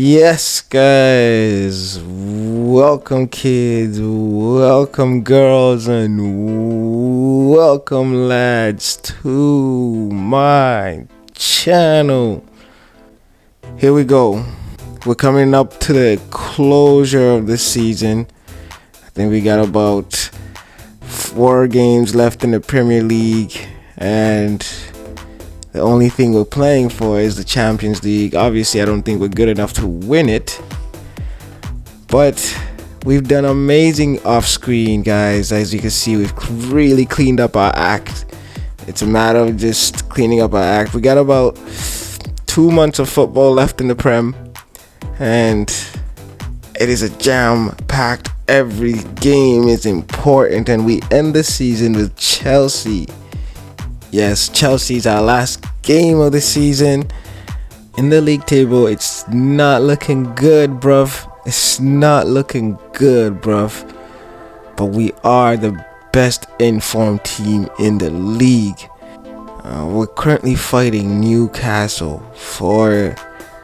Yes, guys, welcome kids, welcome girls, and welcome lads to my channel. Here we go. We're coming up to the closure of the season. I think we got about 4 games left in the Premier League, and the only thing we're playing for is the Champions League. Obviously, I don't think we're good enough to win it, but we've done amazing off screen, guys. As you can see, we've really cleaned up our act. It's a matter of just cleaning up our act. We got about 2 months of football left in the Prem, and it is a jam-packed. Every game is important, and we end the season with Chelsea. Yes, Chelsea's our last game of the season. In the league table, it's not looking good, bruv. It's not looking good, bruv. But we are the best informed team in the league. We're currently fighting Newcastle for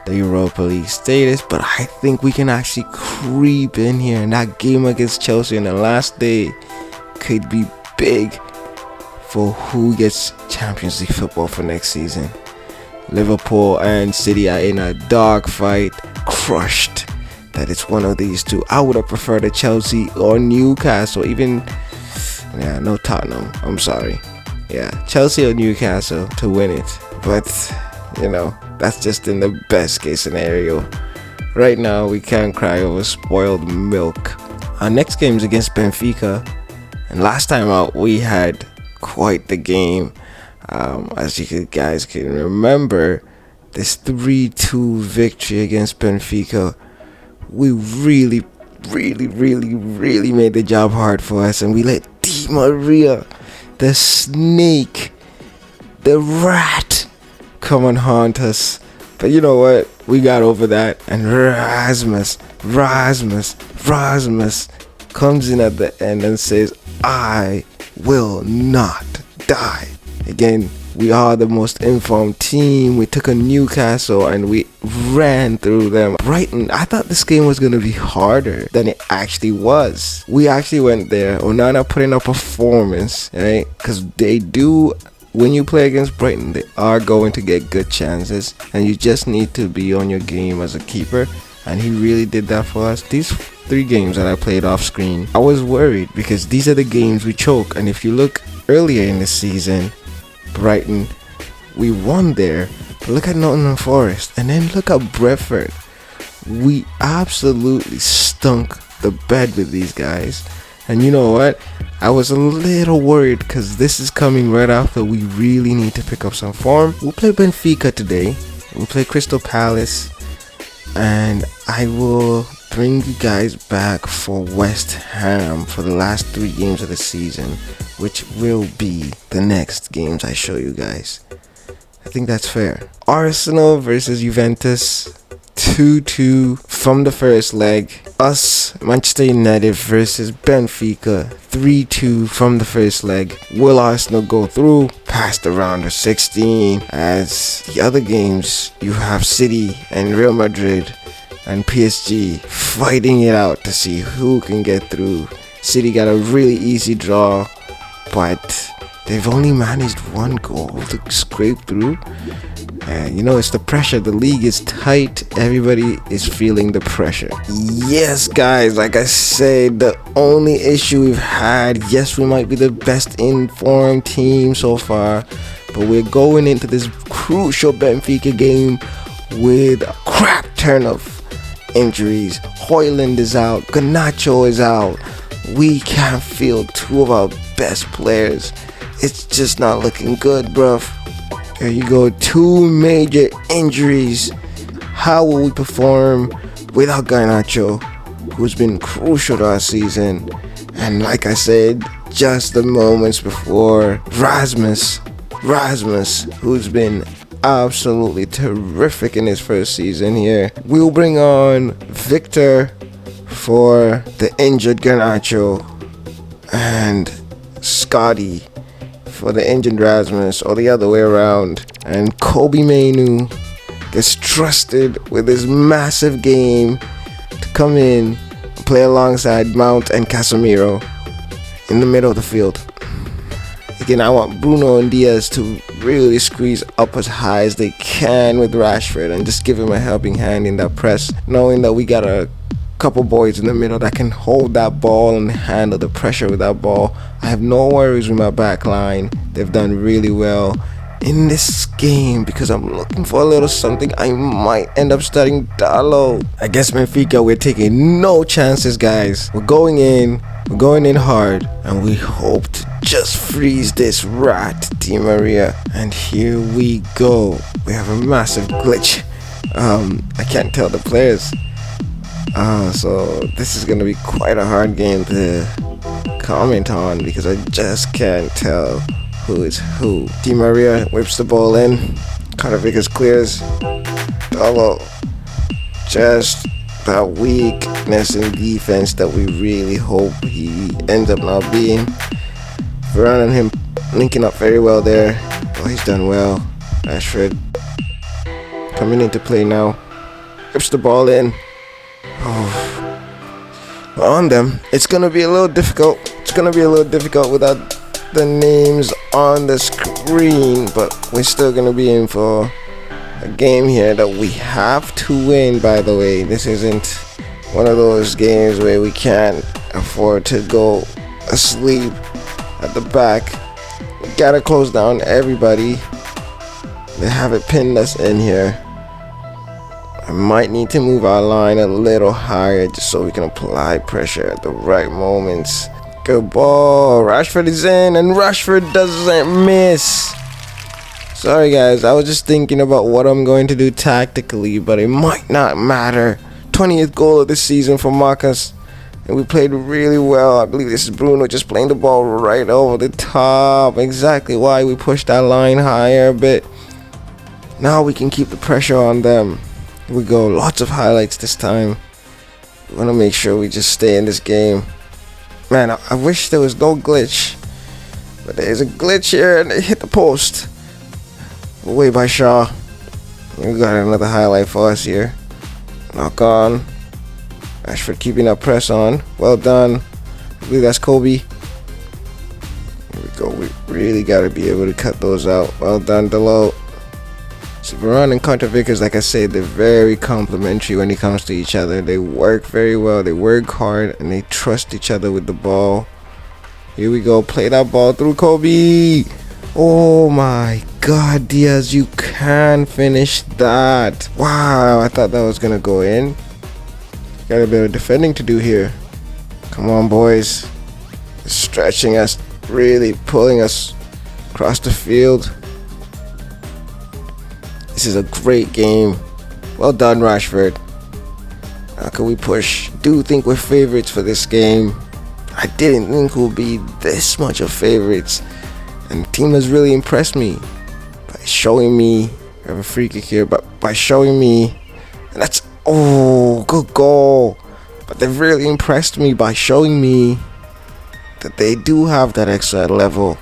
the Europa League status, but I think we can actually creep in here. And that game against Chelsea on the last day could be big for who gets Champions League football for next season. Liverpool and City are in a dog fight, crushed that it's one of these two. I would have preferred a Chelsea or Newcastle, no Tottenham, I'm sorry. Chelsea or Newcastle to win it, but that's just in the best case scenario. Right now we can't cry over spoiled milk. Our next game is against Benfica, and last time out we had quite the game. As you guys can remember, this 3-2 victory against Benfica, we really made the job hard for us, and we let Di Maria, the snake, the rat, come and haunt us. But you know what? We got over that, and Rasmus comes in at the end and says, "I will not die." Again, we are the most informed team. We took a Newcastle and we ran through them. Brighton, I thought this game was going to be harder than it actually was. We actually went there. Onana put in a performance, right? Because they do, when you play against Brighton, they are going to get good chances, and you just need to be on your game as a keeper, and he really did that for us. These 3 games that I played off screen, I was worried because these are the games we choke. And if you look earlier in the season, Brighton, we won there, but look at Nottingham Forest, and then look at Brentford. We absolutely stunk the bed with these guys. And you know what, I was a little worried because this is coming right after we really need to pick up some form. We'll play Benfica today, we'll play Crystal Palace, and I will bring you guys back for West Ham for the last 3 games of the season, which will be the next games I show you guys. I think that's fair. Arsenal versus Juventus, 2-2 from the first leg. Us, Manchester United versus Benfica, 3-2 from the first leg. Will Arsenal go through past the round of 16? As the other games, you have City and Real Madrid and PSG fighting it out to see who can get through. City got a really easy draw, but they've only managed 1 goal to scrape through. And it's the pressure. The league is tight. Everybody is feeling the pressure. Yes, guys, like I said, the only issue we've had, yes, we might be the best informed team so far, but we're going into this crucial Benfica game with a crap turn of injuries. Højlund is out, Garnacho is out. We can't field 2 of our best players. It's just not looking good, bruv. There you go, 2 major injuries. How will we perform without Garnacho, who's been crucial to our season? And like I said, just the moments before, Rasmus, who's been absolutely terrific in his first season here. We'll bring on Victor for the injured Garnacho, and Scotty for the injured Rasmus, or the other way around. And Kobe Mainu gets trusted with this massive game to come in and play alongside Mount and Casemiro in the middle of the field. Again, I want Bruno and Diaz to really squeeze up as high as they can with Rashford and just give him a helping hand in that press, knowing that we got a couple boys in the middle that can hold that ball and handle the pressure with that ball. I have no worries with my back line. They've done really well in this game because I'm looking for a little something. I might end up starting Dalot. Against Benfica, we're taking no chances, guys. We're going in hard, and we hope to just freeze this rat, Di Maria. And here we go. We have a massive glitch. I can't tell the players. So this is gonna be quite a hard game to comment on because I just can't tell who is who. Di Maria whips the ball in. Carter Vickers clears. Dalot. Just that weakness in defense that we really hope he ends up not being. Varane and him linking up very well there. Oh, he's done well. Rashford coming into play now. Whips the ball in. Oh. On them. It's gonna be a little difficult. Without the names on the screen, but we're still gonna be in for a game here that we have to win. By the way, this isn't one of those games where we can't afford to go asleep at the back. We gotta close down everybody. They haven't pinned us in here. I might need to move our line a little higher just so we can apply pressure at the right moments. Good ball. Rashford is in, and Rashford doesn't miss. Sorry guys, I was just thinking about what I'm going to do tactically, but it might not matter. 20th goal of the season for Marcus, and we played really well. I believe this is Bruno just playing the ball right over the top. Exactly why we pushed that line higher a bit. Now we can keep the pressure on them. Here we go, lots of highlights this time. We want to make sure we just stay in this game. Man, I wish there was no glitch, but there is a glitch here, and it hit the post. Away by Shaw. We got another highlight for us here. Knock on. Rashford keeping that press on. Well done. I believe that's Kobe. Here we go. We really got to be able to cut those out. Well done, Dalot. So Varane and Carter Vickers, like I said, they're very complementary when it comes to each other. They work very well. They work hard, and they trust each other with the ball. Here we go. Play that ball through Kobe. Oh my God, Diaz, you can finish that. Wow, I thought that was gonna go in. Got a bit of defending to do here. Come on, boys. Stretching us, really pulling us across the field. This is a great game. Well done, Rashford. How can we push? Do think we're favorites for this game. I didn't think we'll be this much of favorites. And the team has really impressed me by showing me. We have a free kick here, but by showing me, and that's good goal. But they've really impressed me by showing me that they do have that extra level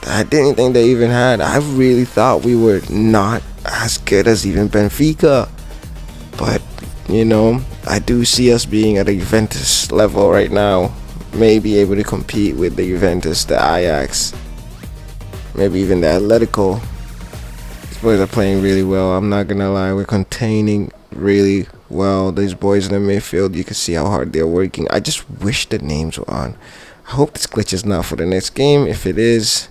that I didn't think they even had. I really thought we were not as good as even Benfica, but you know, I do see us being at a Juventus level right now. Maybe able to compete with the Juventus, the Ajax, maybe even the Atletico. These boys are playing really well. I'm not gonna lie, we're containing really well. These boys in the midfield, you can see how hard they're working. I just wish the names were on. I hope this glitch is not for the next game. If it is,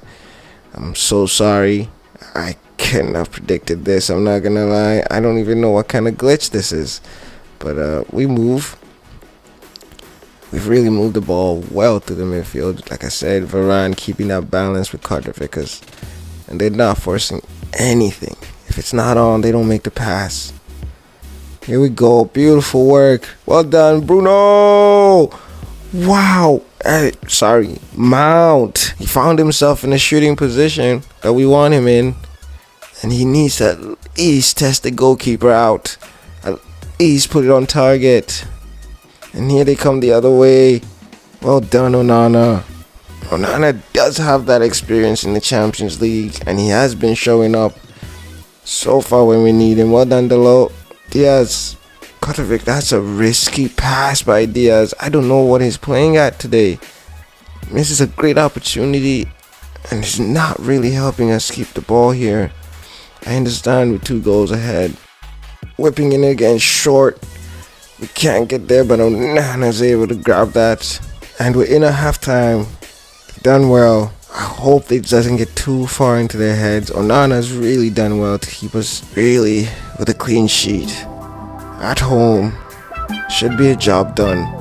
I'm so sorry. I couldn't have predicted this. I'm not gonna lie. I don't even know what kind of glitch this is. But we move. We've really moved the ball well through the midfield. Like I said, Varane keeping that balance with Carter Vickers. And they're not forcing anything. If it's not on, they don't make the pass. Here we go. Beautiful work. Well done, Bruno. Wow. Sorry. Mount. He found himself in a shooting position that we want him in. And he needs to at least test the goalkeeper out. At least put it on target. And here they come the other way. Well done, Onana. Onana does have that experience in the Champions League, and he has been showing up so far when we need him. Well done, Delo. Diaz. Kotovic, that's a risky pass by Diaz. I don't know what he's playing at today. This is a great opportunity, and it's not really helping us keep the ball here. I understand we're 2 goals ahead. Whipping in again, short. We can't get there, but Onana's able to grab that. And we're in a halftime. Done well. I hope it doesn't get too far into their heads. Onana's really done well to keep us really with a clean sheet. At home, should be a job done.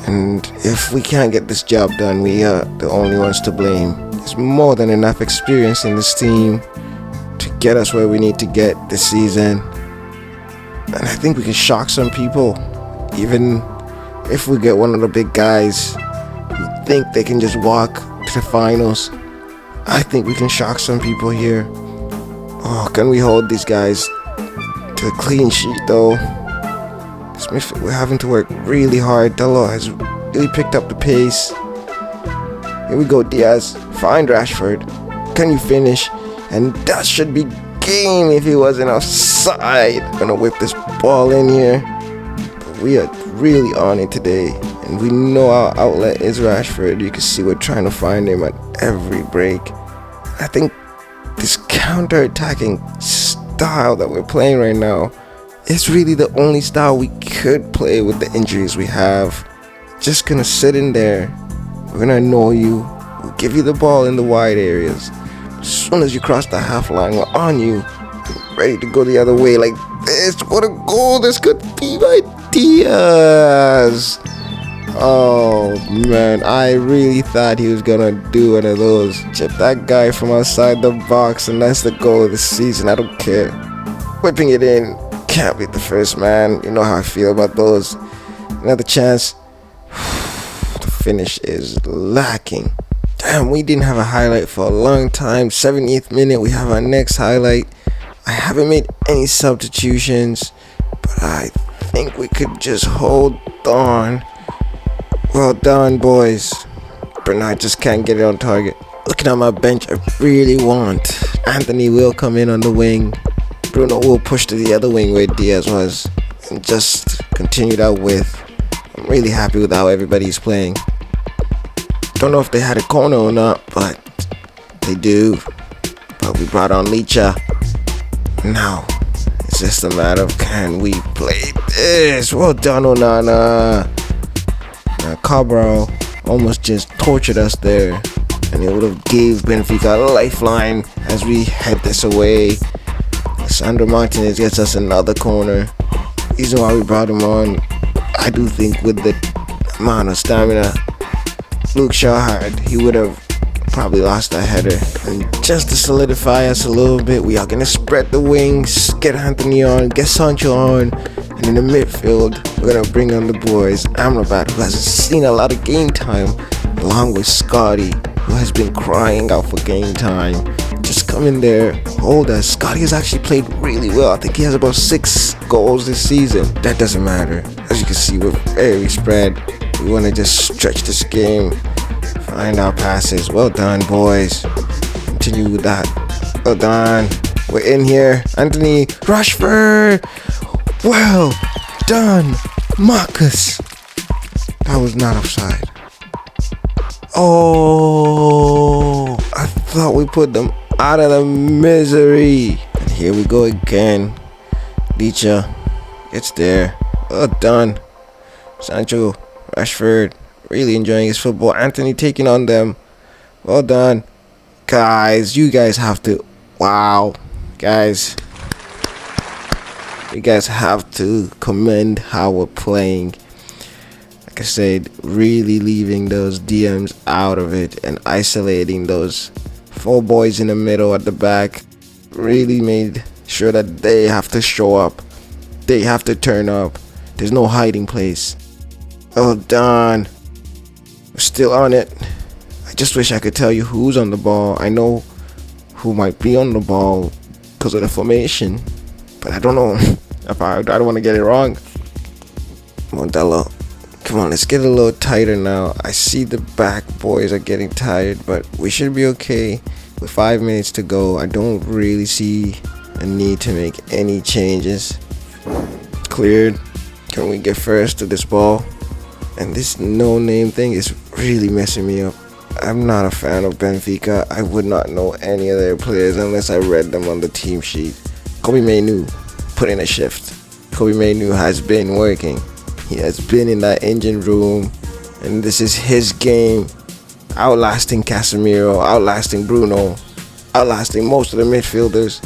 And if we can't get this job done, we are the only ones to blame. There's more than enough experience in this team to get us where we need to get this season. And I think we can shock some people. Even if we get one of the big guys who think they can just walk to the finals, I think we can shock some people here. Oh, can we hold these guys to a clean sheet though? We're having to work really hard. Delo has really picked up the pace. Here we go, Diaz. Find Rashford. Can you finish? And that should be game if he wasn't offside. Gonna whip this ball in here. But we are really on it today. And we know our outlet is Rashford. You can see we're trying to find him at every break. I think this counter-attacking style that we're playing right now is really the only style we could play with the injuries we have. Just gonna sit in there. We're gonna annoy you. We'll give you the ball in the wide areas. As soon as you cross the half line, we're on you. Ready to go the other way like this. What a goal this could be by Diaz. Oh man, I really thought he was gonna do one of those. Chip that guy from outside the box, and that's the goal of the season. I don't care. Whipping it in. Can't beat the first man. You know how I feel about those. Another chance. The finish is lacking. Damn, we didn't have a highlight for a long time. 70th minute, we have our next highlight. I haven't made any substitutions, but I think we could just hold on. Well done, boys. Bernard just can't get it on target. Looking at my bench, I really want Anthony will come in on the wing. Bruno will push to the other wing where Diaz was and just continue that width. I'm really happy with how everybody's playing. Don't know if they had a corner or not, but they do. But we brought on Licha. Now, it's just a matter of can we play this? Well done, Onana. Cabral almost just tortured us there. And it would have gave Benfica a lifeline as we head this away. Sandro Martinez gets us another corner. Reason why we brought him on, I do think with the amount of stamina Luke Shaw had, he would have probably lost that header. And just to solidify us a little bit, we are going to spread the wings, get Anthony on, get Sancho on, and in the midfield, we're going to bring on the boys, Amrabat, who has seen a lot of game time, along with Scotty, who has been crying out for game time. Just come in there, hold us. Scotty has actually played really well. I think he has about 6 goals this season. That doesn't matter. As you can see, we're very spread. We want to just stretch this game, find our passes. Well done, boys. Continue with that. Well done. We're in here. Anthony Rashford. Well done, Marcus. That was not offside. Oh, I thought we put them out of the misery. And here we go again. Licha gets there. Well done. Sancho, Rashford, really enjoying his football. Anthony taking on them. Well done. Guys, you guys have to. Wow. Guys. You guys have to commend how we're playing. Like I said, really leaving those DMs out of it and isolating those 4 boys in the middle at the back. Really made sure that they have to show up. They have to turn up. There's no hiding place. Well done. We're still on it. I just wish I could tell you who's on the ball. I know who might be on the ball because of the formation, but I don't know. I don't want to get it wrong. Modelo. Come on, let's get a little tighter now. I see the back boys are getting tired, but we should be okay. With 5 minutes to go, I don't really see and need to make any changes. Cleared. Can we get first to this ball? And this no-name thing is really messing me up. I'm not a fan of Benfica. I would not know any of their players unless I read them on the team sheet. Kobe Mainu put in a shift. Kobe Mainu has been working. He has been in that engine room, and this is his game. Outlasting Casemiro, outlasting Bruno, outlasting most of the midfielders,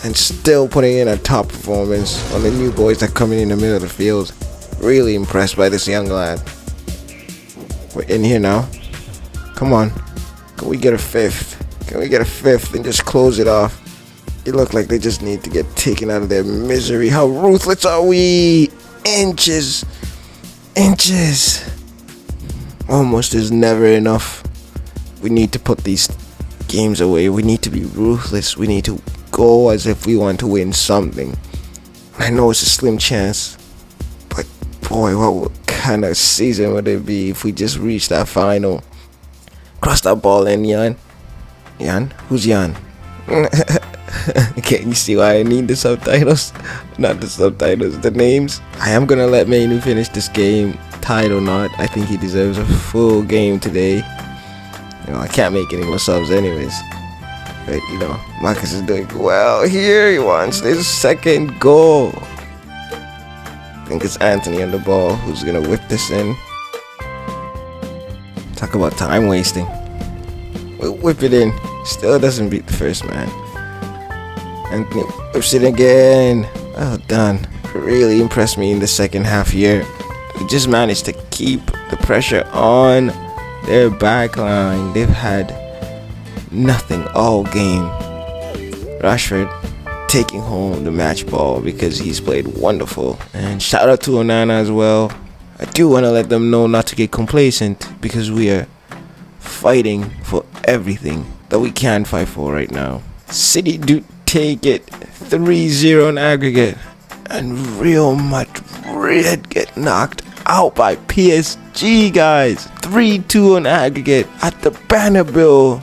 and still putting in a top performance on the new boys that come in the middle of the field. Really impressed by this young lad. We're in here now. Come on. Can we get a fifth? Can we get a fifth and just close it off? It look like they just need to get taken out of their misery. How ruthless are we? Inches. Almost is never enough. We need to put these games away. We need to be ruthless. We need to go as if we want to win something. I know it's a slim chance, but boy, what kind of season would it be if we just reach that final? Cross that ball in, Jan. Jan? Who's Jan? Can you see why I need the subtitles? Not the subtitles, the names. I am gonna let Mainu finish this game, tied or not. I think he deserves a full game today. I can't make any more subs anyways. But Marcus is doing well here. He wants his second goal. I think it's Anthony on the ball who's gonna whip this in. Talk about time wasting. We'll whip it in. Still doesn't beat the first man. Anthony whips it again. Well done. Really impressed me in the second half here. We just managed to keep the pressure on their back line. They've had nothing all game. Rashford taking home the match ball because he's played wonderful. And shout out to Onana as well. I do want to let them know not to get complacent because we are fighting for everything that we can fight for right now. City do take it 3-0 in aggregate, and Real Madrid get knocked out by PSG, guys. 3-2 on aggregate at the Bernabeu.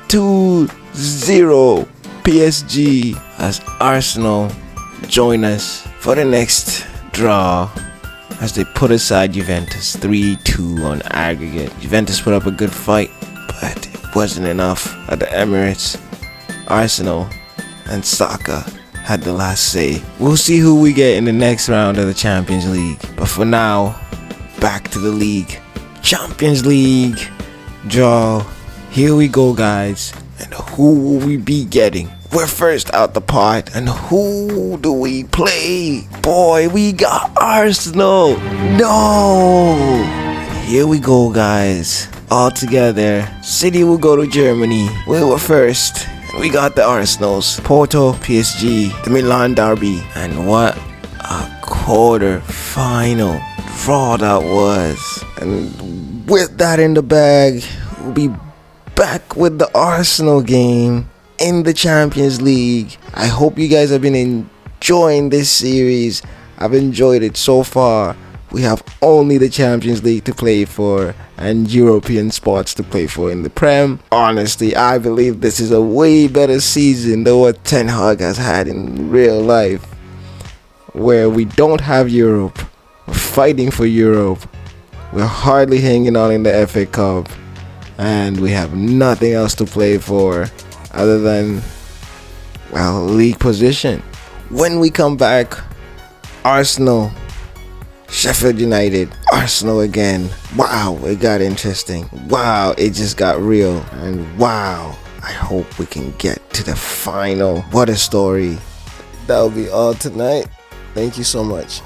2-0 PSG as Arsenal join us for the next draw as they put aside Juventus. 3-2 on aggregate. Juventus put up a good fight, but it wasn't enough at the Emirates. Arsenal and Saka had the last say. We'll see who we get in the next round of the Champions League. But for now, back to the league. Champions League draw. Here we go, guys. And who will we be getting? We're first out the pot. And who do we play? Boy, we got Arsenal. No. Here we go, guys. All together. City will go to Germany. We were first. We got the Arsenals, Porto, PSG, the Milan derby, and what a quarter final draw that was. And with that in the bag, we'll be back with the Arsenal game in the Champions League. I hope you guys have been enjoying this series. I've enjoyed it so far. We have only the Champions League to play for and European spots to play for in the Prem. Honestly, I believe this is a way better season than what Ten Hag has had in real life, where we don't have Europe. We're fighting for Europe. We're hardly hanging on in the FA Cup, and we have nothing else to play for other than, well, league position. When we come back, Arsenal, Sheffield United, Arsenal again. Wow, it got interesting. Wow, it just got real. And wow, I hope we can get to the final. What a story. That'll be all tonight. Thank you so much.